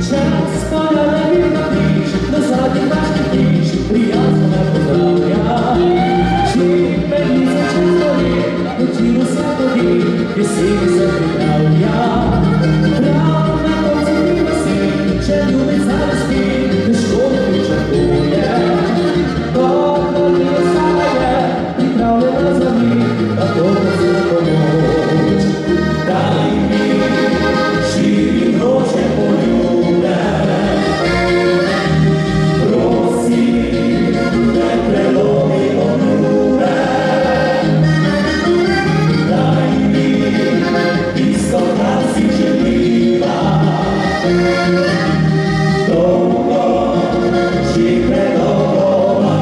Час поляне на ніч, до задніх наших ніч, приязно не поздравляй. Чи мені за час горі, хотілося тобі, пісні запитав я. Право на конці весі, ще любить зараз ти, ти що не чекує. Тобто не саме, приправлена землі, а тобто це допомогу. Дай мені, щирі гроші полюбе. Просі, не преломі облюбе. Дай мені, істота січеліва. Довго, чи предовго.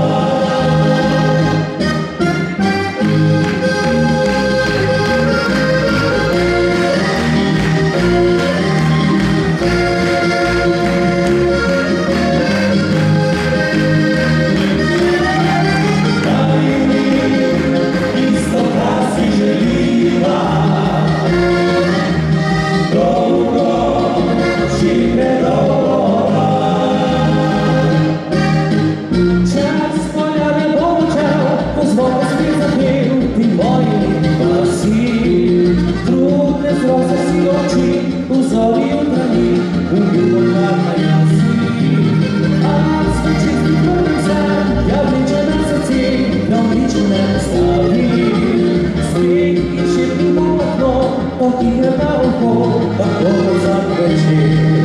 Поки не на ухо, такого заплечі.